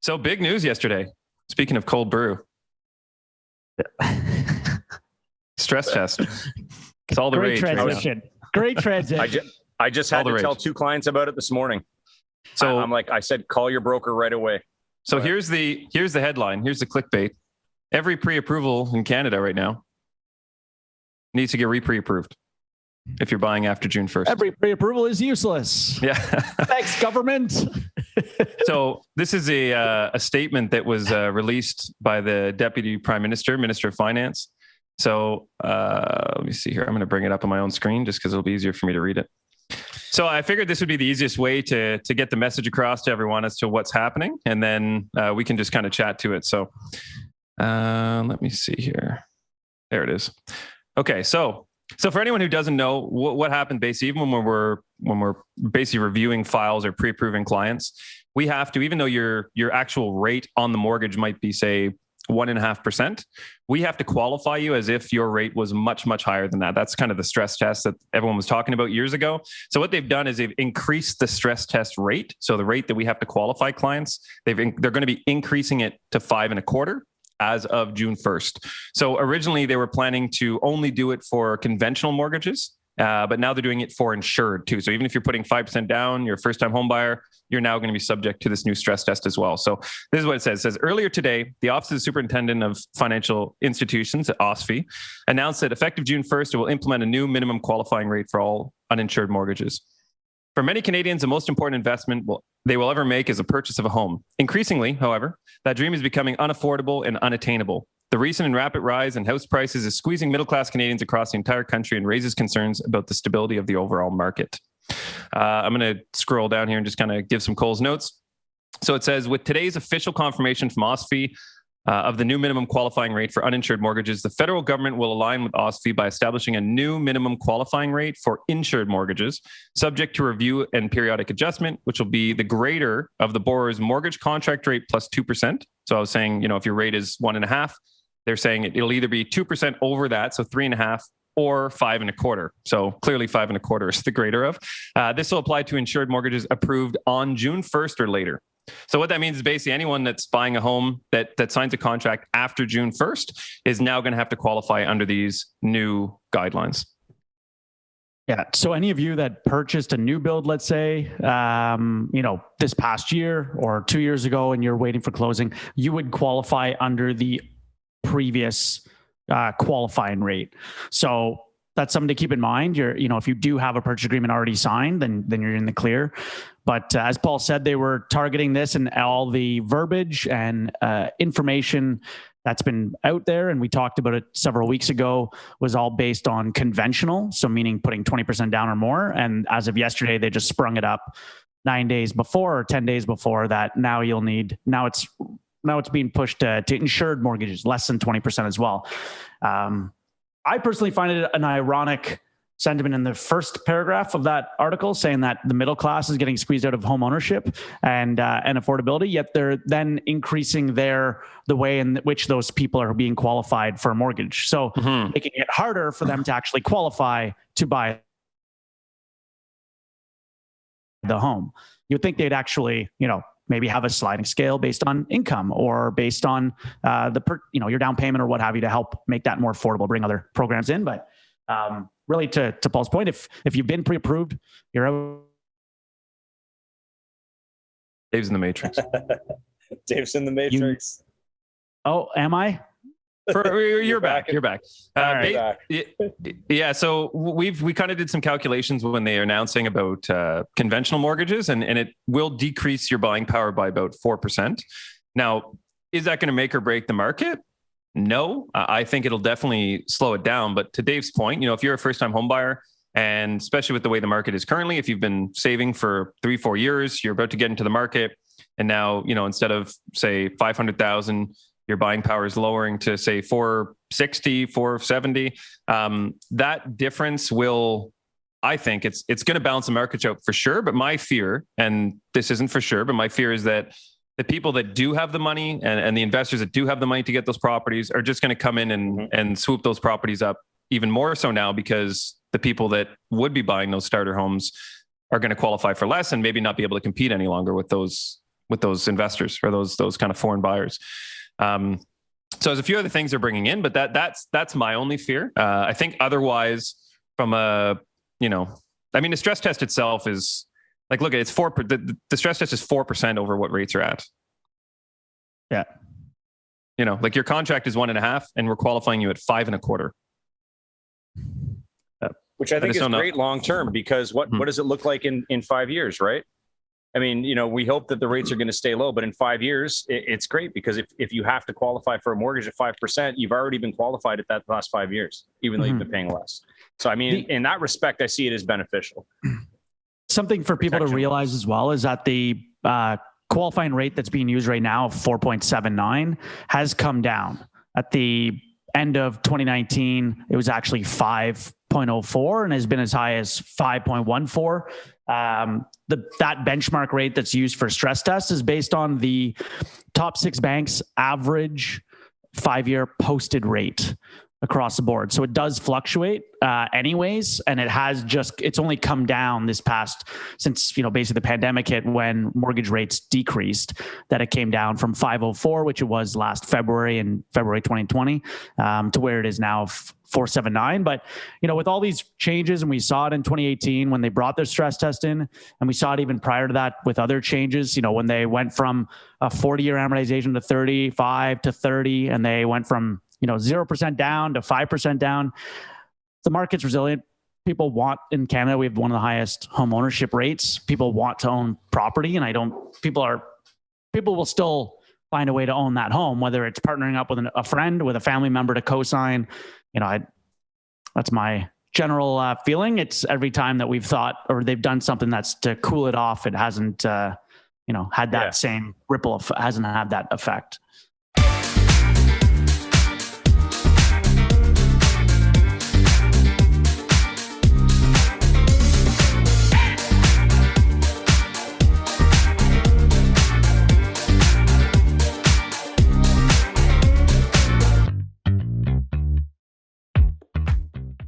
So big news yesterday. Speaking of cold brew, stress test. It's all the Great rage. transition. Great transition. I just had to tell 2 clients about it this morning. So I said, call your broker right away. So here's the headline. Here's the clickbait. Every pre-approval in Canada right now needs to get pre-approved if you're buying after June 1st. Every pre-approval is useless. Yeah. Thanks, government. So this is a statement that was released by the Deputy Prime Minister, Minister of Finance. So let me see here. I'm going to bring it up on my own screen just because it'll be easier for me to read it. So I figured this would be the easiest way to get the message across to everyone as to what's happening. And then we can just kind of chat to it. So let me see here. There it is. Okay. So for anyone who doesn't know what happened, basically, even when we're basically reviewing files or pre-approving clients, we have to, even though your actual rate on the mortgage might be, say, 1.5%, we have to qualify you as if your rate was much, much higher than that. That's kind of the stress test that everyone was talking about years ago. So what they've done is they've increased the stress test rate. So the rate that we have to qualify clients, they're going to be increasing it to 5.25% as of June 1st. So originally they were planning to only do it for conventional mortgages, but now they're doing it for insured too. So even if you're putting 5% down, you're a first-time home buyer, you're now going to be subject to this new stress test as well. So this is what it says. It says, earlier today, the Office of the Superintendent of Financial Institutions, OSFI, announced that effective June 1st, it will implement a new minimum qualifying rate for all uninsured mortgages. For many Canadians, the most important investment they will ever make is a purchase of a home. Increasingly, however, that dream is becoming unaffordable and unattainable. The recent and rapid rise in house prices is squeezing middle-class Canadians across the entire country and raises concerns about the stability of the overall market. I'm going to scroll down here and just kind of give some Cole's notes. So it says, with today's official confirmation from OSFI of the new minimum qualifying rate for uninsured mortgages, the federal government will align with OSFI by establishing a new minimum qualifying rate for insured mortgages, subject to review and periodic adjustment, which will be the greater of the borrower's mortgage contract rate plus 2%. So I was saying, if your rate is 1.5%, they're saying it'll either be 2% over that, so 3.5%, or 5.25%. So clearly 5.25% is the greater of. This will apply to insured mortgages approved on June 1st or later. So what that means is basically anyone that's buying a home that signs a contract after June 1st is now going to have to qualify under these new guidelines. Yeah. So any of you that purchased a new build, let's say, this past year or 2 years ago, and you're waiting for closing, you would qualify under the previous qualifying rate. So that's something to keep in mind. If you do have a purchase agreement already signed, then you're in the clear. But as Paul said, they were targeting this, and all the verbiage and information that's been out there, and we talked about it several weeks ago, was all based on conventional. So meaning putting 20% down or more. And as of yesterday, they just sprung it up 9 days before or 10 days before that. Now it's being pushed to insured mortgages, less than 20% as well. I personally find it an ironic sentiment in the first paragraph of that article, saying that the middle class is getting squeezed out of home ownership and affordability, yet they're then increasing the way in which those people are being qualified for a mortgage. So making it harder for them to actually qualify to buy the home. You would think they'd actually, maybe have a sliding scale based on income or based on your down payment or what have you, to help make that more affordable, bring other programs in. But really, to Paul's point, if you've been pre-approved, you're out. Dave's in the Matrix. Dave's in the Matrix. Am I? You're back. You're back. Back. Yeah. So we kind of did some calculations when they are announcing about conventional mortgages, and it will decrease your buying power by about 4%. Now, is that going to make or break the market? No, I think it'll definitely slow it down. But to Dave's point, if you're a first-time home buyer, and especially with the way the market is currently, if you've been saving for 3-4 years, you're about to get into the market, and now instead of say 500,000. Your buying power is lowering to say 460, 470. That difference I think it's going to balance the market out for sure. But my fear, and this isn't for sure, but my fear is that the people that do have the money and the investors that do have the money to get those properties are just going to come in and swoop those properties up even more so now, because the people that would be buying those starter homes are going to qualify for less and maybe not be able to compete any longer with those those investors or those kind of foreign buyers. So there's a few other things they're bringing in, but that's my only fear. I think otherwise, from the stress test itself is like, look, it's the stress test is 4% over what rates are at. Yeah. Like your contract is 1.5 and we're qualifying you at 5.25. Which I think is great long-term, because what does it look like in 5 years, right? I mean, we hope that the rates are going to stay low, but in 5 years, it's great, because if you have to qualify for a mortgage at 5%, you've already been qualified at that last 5 years, even though you've been paying less. So, I mean, in that respect, I see it as beneficial. Something for people to realize as well is that the qualifying rate that's being used right now of 4.79 has come down. At the end of 2019, it was actually 5.04 and has been as high as 5.14. That benchmark rate that's used for stress tests is based on the top 6 banks' average 5-year posted rate across the board. So it does fluctuate anyways, and it's only come down since basically the pandemic hit, when mortgage rates decreased, that it came down from 504, which it was last February, in February 2020, to where it is now 479. But with all these changes, and we saw it in 2018 when they brought their stress test in, and we saw it even prior to that with other changes, when they went from a 40-year amortization to 35 to 30, and they went from 0% down to 5% down. The market's resilient. People want, in Canada, we have one of the highest home ownership rates. People want to own property, and people will still find a way to own that home, whether it's partnering up with a friend, with a family member to co-sign. That's my general feeling. It's every time that we've thought, or they've done something that's to cool it off, it hasn't, had that same ripple, hasn't had that effect.